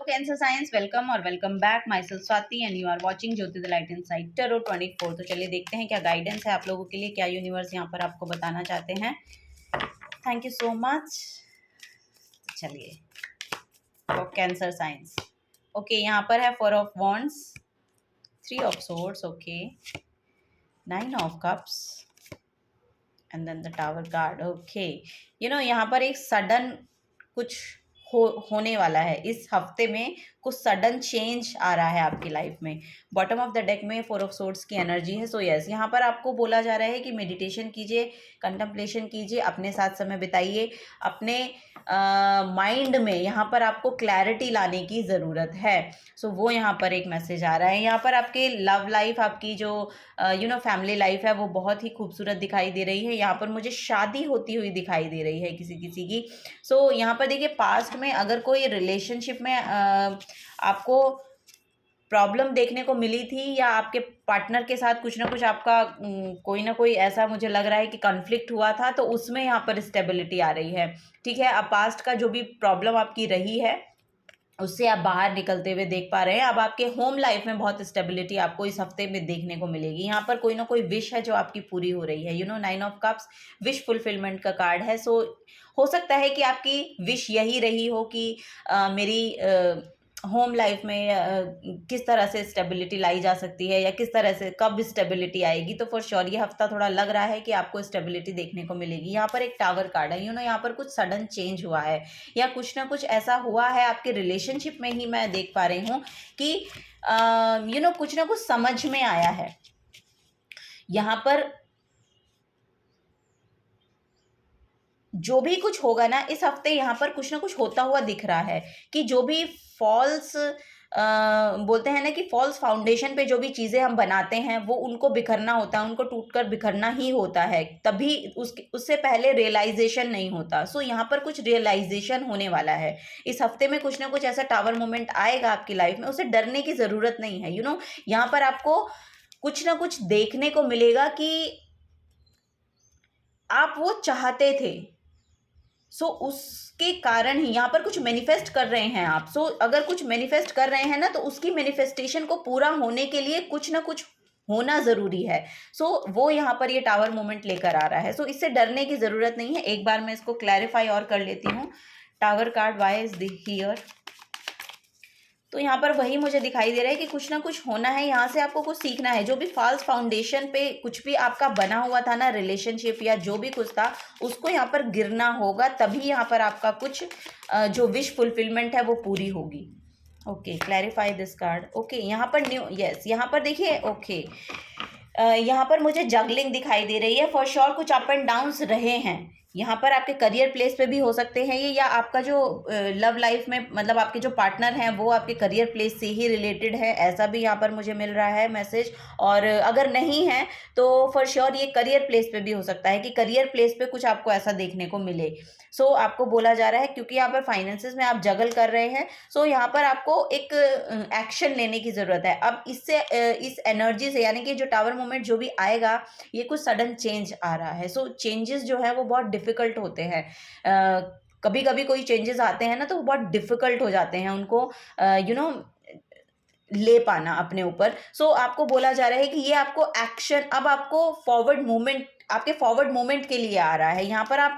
Cancer science, welcome और welcome back. Myself Swati and you are watching Jyoti the light inside tarot 24। तो चलिए देखते हैं क्या गाइडेंस है आप लोगों के लिए, क्या यूनिवर्स यहाँ पर आपको बताना चाहते हैं। Thank you so much. चलिए फॉर कैंसर साइंस, ओके, यहाँ पर है 4 of wands, 3 of swords, okay, 9 of cups and then the tower card. Okay, यहाँ पर एक सडन कुछ होने वाला है इस हफ्ते में, कुछ सडन चेंज आ रहा है आपकी लाइफ में। बॉटम ऑफ द डेक में 4 ऑफ सोर्ड्स की एनर्जी है। सो यस, यहाँ पर आपको बोला जा रहा है कि मेडिटेशन कीजिए, कंtemplation कीजिए, अपने साथ समय बिताइए, अपने माइंड में यहाँ पर आपको क्लैरिटी लाने की ज़रूरत है। सो वो यहाँ पर एक मैसेज आ रहा है। यहाँ पर आपके लव लाइफ, आपकी जो फैमिली लाइफ है वो बहुत ही खूबसूरत दिखाई दे रही है। यहाँ पर मुझे शादी होती हुई दिखाई दे रही है किसी किसी की। सो यहाँ पर देखिए, पास्ट में अगर कोई रिलेशनशिप में आपको प्रॉब्लम देखने को मिली थी, या आपके पार्टनर के साथ कुछ ना कुछ आपका कोई ना कोई ऐसा मुझे लग रहा है कि कॉन्फ्लिक्ट हुआ था, तो उसमें यहाँ पर स्टेबिलिटी आ रही है। ठीक है, अब पास्ट का जो भी प्रॉब्लम आपकी रही है उससे आप बाहर निकलते हुए देख पा रहे हैं। अब आपके होम लाइफ में बहुत स्टेबिलिटी आपको इस हफ्ते में देखने को मिलेगी। यहाँ पर कोई ना कोई विश है जो आपकी पूरी हो रही है। 9 ऑफ कप्स विश फुलफिलमेंट का कार्ड है। सो हो सकता है कि आपकी विश यही रही हो कि मेरी होम लाइफ में किस तरह से स्टेबिलिटी लाई जा सकती है, या किस तरह से कब स्टेबिलिटी आएगी। तो फॉर श्योर ये हफ्ता थोड़ा लग रहा है कि आपको स्टेबिलिटी देखने को मिलेगी। यहाँ पर एक टावर कार्ड है। यहाँ पर कुछ सडन चेंज हुआ है, या कुछ ना कुछ ऐसा हुआ है आपके रिलेशनशिप में ही, मैं देख पा रही हूँ कि कुछ ना कुछ समझ में आया है। यहाँ पर जो भी कुछ होगा ना इस हफ्ते, यहाँ पर कुछ ना कुछ होता हुआ दिख रहा है कि जो भी फॉल्स बोलते हैं ना कि फॉल्स फाउंडेशन पे जो भी चीज़ें हम बनाते हैं वो उनको बिखरना होता है, उनको टूटकर बिखरना ही होता है, तभी उससे पहले रियलाइजेशन नहीं होता। सो यहाँ पर कुछ रियलाइजेशन होने वाला है इस हफ्ते में। कुछ ना कुछ ऐसा टावर मोमेंट आएगा आपकी लाइफ में, उसे डरने की ज़रूरत नहीं है। यहाँ पर आपको कुछ ना कुछ देखने को मिलेगा कि आप वो चाहते थे। सो उसके कारण ही यहाँ पर कुछ मैनिफेस्ट कर रहे हैं आप। सो अगर कुछ मैनिफेस्ट कर रहे हैं ना, तो उसकी मैनिफेस्टेशन को पूरा होने के लिए कुछ ना कुछ होना ज़रूरी है। सो वो यहाँ पर ये टावर मोमेंट लेकर आ रहा है। सो इससे डरने की ज़रूरत नहीं है। एक बार मैं इसको क्लैरिफाई और कर लेती हूँ। Tower card, why is the here. तो यहाँ पर वही मुझे दिखाई दे रहा है कि कुछ ना कुछ होना है, यहाँ से आपको कुछ सीखना है। जो भी फॉल्स फाउंडेशन पे कुछ भी आपका बना हुआ था ना, रिलेशनशिप या जो भी कुछ था, उसको यहाँ पर गिरना होगा, तभी यहाँ पर आपका कुछ जो विश फुलफिलमेंट है वो पूरी होगी। Okay, clarify this card. Okay, यहाँ पर न्यू, यस, यहाँ पर देखिए, ओके, यहाँ पर मुझे जगलिंग दिखाई दे रही है। फॉर श्योर कुछ अप एंड डाउन्स रहे हैं। यहाँ पर आपके करियर प्लेस पे भी हो सकते हैं ये, या आपका जो लव लाइफ में, मतलब आपके जो पार्टनर हैं वो आपके करियर प्लेस से ही रिलेटेड है, ऐसा भी यहाँ पर मुझे मिल रहा है मैसेज। और अगर नहीं है तो फॉर श्योर ये करियर प्लेस पे भी हो सकता है कि करियर प्लेस पे कुछ आपको ऐसा देखने को मिले। सो आपको बोला जा रहा है, क्योंकि यहाँ पर फाइनेंसेस में आप जगल कर रहे हैं, सो यहाँ पर आपको एक एक्शन लेने की ज़रूरत है। अब इससे इस एनर्जी से, यानी कि जो टावर मोमेंट जो भी आएगा, ये कुछ सडन चेंज आ रहा है। सो चेंजेस जो है वो बहुत डिफ़िकल्ट होते हैं। कभी कभी कोई चेंजेस आते हैं ना, तो वो बहुत डिफ़िकल्ट हो जाते हैं उनको ले पाना अपने ऊपर। सो आपको बोला जा रहा है कि ये आपको एक्शन, अब आपको फॉरवर्ड मूवमेंट, आपके फॉरवर्ड मूवमेंट के लिए आ रहा है। यहाँ पर आप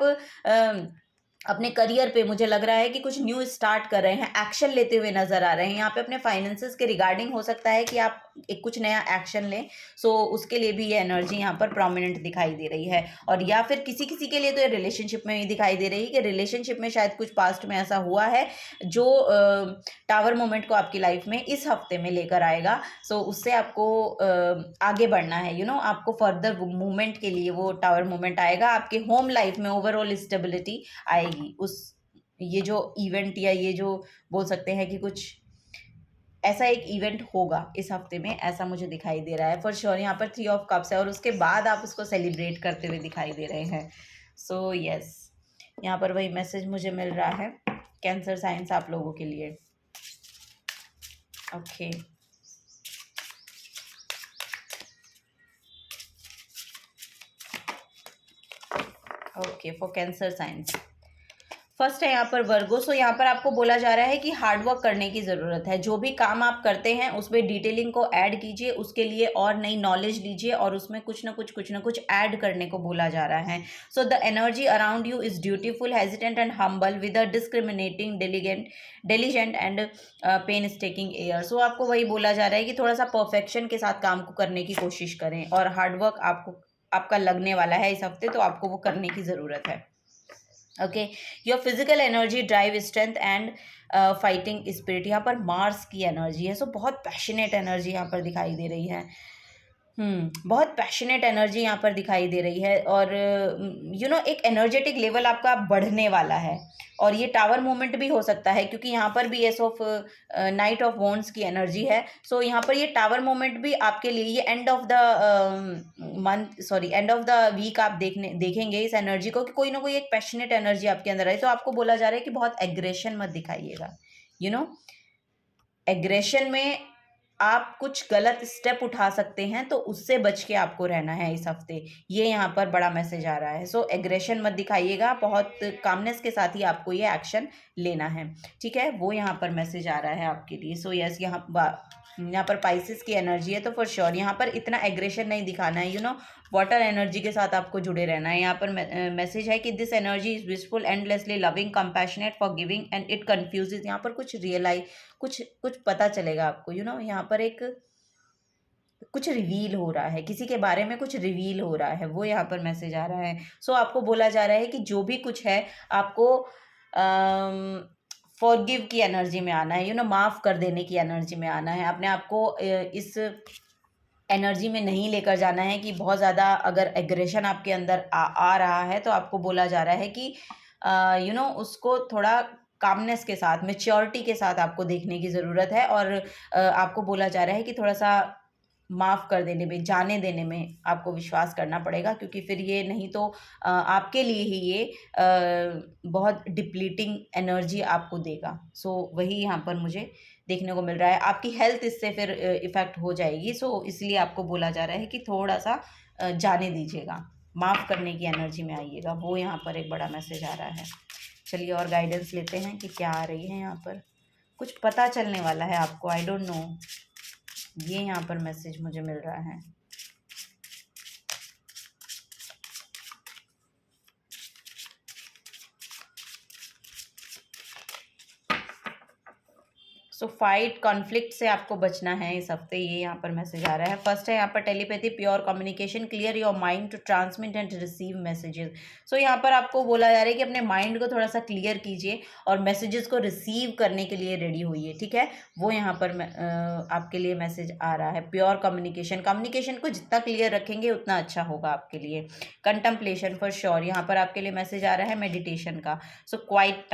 अपने करियर पे मुझे लग रहा है कि कुछ न्यू स्टार्ट कर रहे हैं, एक्शन लेते हुए नजर आ रहे हैं। यहाँ पे अपने फाइनेंसेस के रिगार्डिंग हो सकता है कि आप एक कुछ नया एक्शन लें। सो उसके लिए भी ये एनर्जी यहाँ पर प्रोमिनेंट दिखाई दे रही है। और या फिर किसी किसी के लिए तो ये रिलेशनशिप में ही दिखाई दे रही है कि रिलेशनशिप में शायद कुछ पास्ट में ऐसा हुआ है जो टावर मोमेंट को आपकी लाइफ में इस हफ्ते में लेकर आएगा। सो उससे आपको आगे बढ़ना है। आपको फर्दर मूवमेंट के लिए वो टावर मोमेंट आएगा। आपके होम लाइफ में ओवरऑल स्टेबिलिटी आएगी। ये जो इवेंट, या ये जो बोल सकते हैं कि कुछ ऐसा एक इवेंट होगा इस हफ्ते में, ऐसा मुझे दिखाई दे रहा है फॉर श्योर। यहाँ पर 3 ऑफ कप्स है और उसके बाद आप उसको सेलिब्रेट करते हुए दिखाई दे रहे हैं। सो यस, यहाँ पर वही मैसेज मुझे मिल रहा है कैंसर साइंस आप लोगों के लिए। Okay, okay, for Cancer science first है यहाँ पर वर्गो। सो यहाँ पर आपको बोला जा रहा है कि हार्ड वर्क करने की ज़रूरत है। जो भी काम आप करते हैं उसमें डिटेलिंग को ऐड कीजिए, उसके लिए और नई नॉलेज लीजिए और उसमें कुछ ना कुछ ऐड करने को बोला जा रहा है। So the energy around you is dutiful, hesitant and humble with a discriminating diligent and painstaking air. So आपको वही बोला जा रहा है कि थोड़ा सा परफेक्शन के साथ काम को करने की कोशिश करें और हार्डवर्क आपका लगने वाला है इस हफ्ते, तो आपको वो करने की ज़रूरत है। Okay, your physical energy, drive, strength and fighting spirit. यहाँ पर मार्स की एनर्जी है। सो बहुत पैशनेट एनर्जी यहाँ पर दिखाई दे रही है। बहुत पैशनेट एनर्जी यहाँ पर दिखाई दे रही है और एक एनर्जेटिक लेवल आपका बढ़ने वाला है। और ये टावर मूवमेंट भी हो सकता है क्योंकि यहाँ पर भी S of night of wands की एनर्जी है। सो यहाँ पर ये टावर मूवमेंट भी आपके लिए, ये end of the month, sorry end of the week आप देखेंगे इस एनर्जी को कि कोई ना कोई एक पैशनेट एनर्जी आपके अंदर है। तो आपको बोला जा रहा है कि बहुत एग्रेशन मत दिखाइएगा। एग्रेशन में आप कुछ गलत स्टेप उठा सकते हैं, तो उससे बच के आपको रहना है इस हफ्ते। ये यहाँ पर बड़ा मैसेज आ रहा है। सो एग्रेशन मत दिखाइएगा, बहुत कामनेस के साथ ही आपको ये एक्शन लेना है, ठीक है। वो यहाँ पर मैसेज आ रहा है आपके लिए। सो यस, यहाँ पर पाइसेस की एनर्जी है, तो फॉर श्योर यहाँ पर इतना एग्रेशन नहीं दिखाना है। वाटर एनर्जी के साथ आपको जुड़े रहना है। यहाँ पर मैसेज है कि this energy is wishful, endlessly loving, compassionate, forgiving and it confuses. यहाँ पर कुछ पता चलेगा आपको। यहाँ पर एक कुछ रिवील हो रहा है, किसी के बारे में कुछ रिवील हो रहा है, वो यहाँ पर मैसेज आ रहा है। सो आपको बोला जा रहा है कि जो भी कुछ है आपको फॉरगिव की एनर्जी में आना है, माफ़ कर देने की एनर्जी में आना है। अपने आप को इस एनर्जी में नहीं लेकर जाना है कि बहुत ज़्यादा अगर एग्रेशन आपके अंदर आ रहा है, तो आपको बोला जा रहा है कि उसको थोड़ा कामनेस के साथ, मैच्योरिटी के साथ आपको देखने की ज़रूरत है। और आपको बोला जा रहा है कि थोड़ा सा माफ़ कर देने में, जाने देने में आपको विश्वास करना पड़ेगा, क्योंकि फिर ये नहीं तो आपके लिए ही ये बहुत डिप्लीटिंग एनर्जी आपको देगा। सो वही यहाँ पर मुझे देखने को मिल रहा है। आपकी हेल्थ इससे फिर इफ़ेक्ट हो जाएगी। सो इसलिए आपको बोला जा रहा है कि थोड़ा सा जाने दीजिएगा, माफ़ करने की एनर्जी में आइएगा। वो यहाँ पर एक बड़ा मैसेज आ रहा है। चलिए और गाइडेंस लेते हैं कि क्या आ रही है यहाँ पर। कुछ पता चलने वाला है आपको, आई डोंट नो, ये यहाँ पर मैसेज मुझे मिल रहा है। सो फाइट, कॉन्फ्लिक्ट से आपको बचना है इस हफ्ते, ये यहाँ पर मैसेज आ रहा है। फर्स्ट है यहाँ पर telepathy, pure communication, clear your mind to transmit and receive messages. So यहाँ पर आपको बोला जा रहा है कि अपने माइंड को थोड़ा सा क्लियर कीजिए और मैसेजेस को रिसीव करने के लिए रेडी होइए, ठीक है। वो यहाँ पर आपके लिए मैसेज आ रहा है। प्योर कम्युनिकेशन को जितना क्लियर रखेंगे उतना अच्छा होगा आपके लिए। कंटम्पलेशन फॉर श्योर, यहाँ पर आपके लिए मैसेज आ रहा है मेडिटेशन का। सो क्वाइट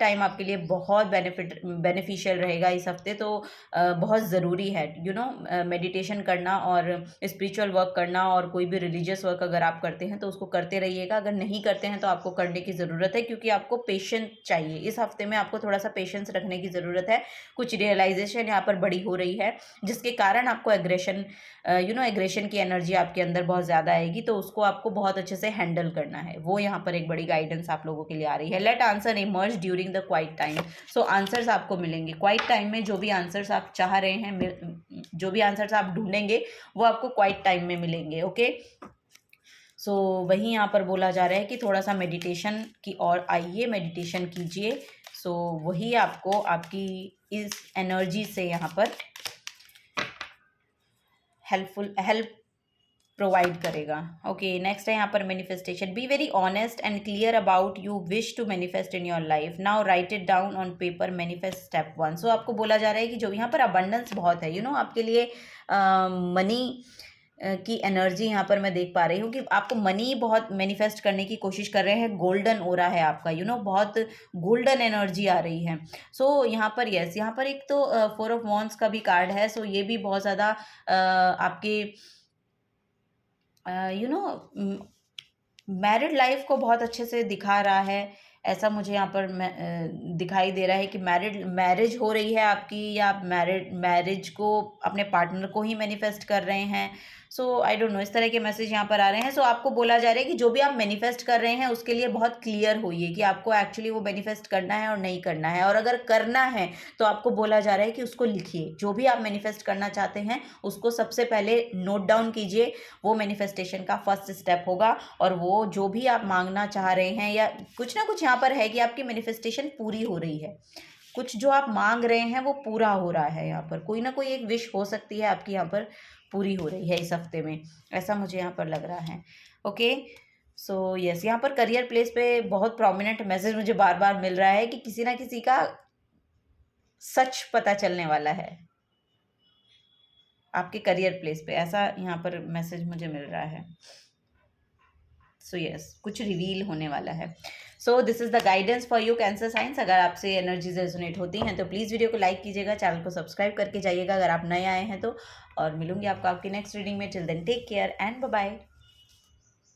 टाइम आपके लिए बहुत बेनिफिशियल रहेगा इस हफ्ते। तो बहुत ज़रूरी है मेडिटेशन करना और स्पिरिचुअल वर्क करना, और कोई भी रिलीजियस वर्क अगर आप करते हैं तो उसको करते रहिएगा। अगर नहीं करते हैं तो आपको करने की ज़रूरत है, क्योंकि आपको पेशेंस चाहिए इस हफ्ते में। आपको थोड़ा सा पेशेंस रखने की ज़रूरत है। कुछ रियलाइजेशन यहाँ पर बड़ी हो रही है, जिसके कारण आपको एग्रेशन की एनर्जी आपके अंदर बहुत ज़्यादा आएगी, तो उसको आपको बहुत अच्छे से हैंडल करना है। वो यहाँ पर एक बड़ी गाइडेंस आप लोगों के लिए आ रही है। Late answer emerge during the quiet time. So answers आपको मिलेंगे क्वाइट टाइम में। जो भी आंसर्स आप चाह रहे हैं, जो भी आंसर्स आप ढूंढेंगे, वो आपको क्वाइट टाइम में मिलेंगे। ओके, सो वही यहाँ पर बोला जा रहा है कि थोड़ा सा मेडिटेशन की ओर आइए, मेडिटेशन कीजिए। सो वही आपको आपकी इस एनर्जी से यहाँ पर हेल्प प्रोवाइड करेगा। ओके, नेक्स्ट है यहाँ पर manifestation. Be very honest and clear about you wish to manifest in your life. Now write it down on paper, manifest step 1। So आपको बोला जा रहा है कि जो यहाँ पर अबंडेंस बहुत है, आपके लिए मनी की एनर्जी यहाँ पर मैं देख पा रही हूँ कि आपको मनी बहुत मैनिफेस्ट करने की कोशिश कर रहे हैं। गोल्डन हो रहा है आपका, बहुत गोल्डन एनर्जी आ रही है। सो यहाँ पर यस, यहाँ पर एक तो 4 ऑफ वॉन्ड्स का भी कार्ड है। सो ये भी बहुत ज़्यादा आपके मैरिड लाइफ को बहुत अच्छे से दिखा रहा है। ऐसा मुझे यहाँ पर दिखाई दे रहा है कि मैरिज हो रही है आपकी, या आप मैरिज को, अपने पार्टनर को ही मैनिफेस्ट कर रहे हैं। सो आई डोंट नो, इस तरह के मैसेज यहाँ पर आ रहे हैं। सो आपको बोला जा रहा है कि जो भी आप मैनिफेस्ट कर रहे हैं उसके लिए बहुत क्लियर होइए कि आपको एक्चुअली वो मैनिफेस्ट करना है और नहीं करना है। और अगर करना है तो आपको बोला जा रहा है कि उसको लिखिए। जो भी आप मैनिफेस्ट करना चाहते हैं उसको सबसे पहले नोट डाउन कीजिए। वो मैनिफेस्टेशन का फर्स्ट स्टेप होगा। और वो जो भी आप मांगना चाह रहे हैं या कुछ ना कुछ यहाँ पर है कि आपकी मैनिफेस्टेशन पूरी हो रही है। कुछ जो आप मांग रहे हैं वो पूरा हो रहा है। यहाँ पर कोई ना कोई एक विश हो सकती है आपकी यहाँ पर पूरी हो रही है इस हफ्ते में, ऐसा मुझे यहाँ पर लग रहा है। ओके, सो यस, यहाँ पर करियर प्लेस पे बहुत प्रोमिनेंट मैसेज मुझे बार बार मिल रहा है कि किसी ना किसी का सच पता चलने वाला है आपके करियर प्लेस पे, ऐसा यहाँ पर मैसेज मुझे मिल रहा है। सो यस, कुछ रिवील होने वाला है। So this is the guidance for you cancer science. अगर आपसे एनर्जीज रेजोनेट होती हैं तो प्लीज़ वीडियो को लाइक कीजिएगा, चैनल को सब्सक्राइब करके जाइएगा अगर आप नए आए हैं तो। और मिलूंगी आपको आपकी नेक्स्ट रीडिंग में। Till then take care and bye bye.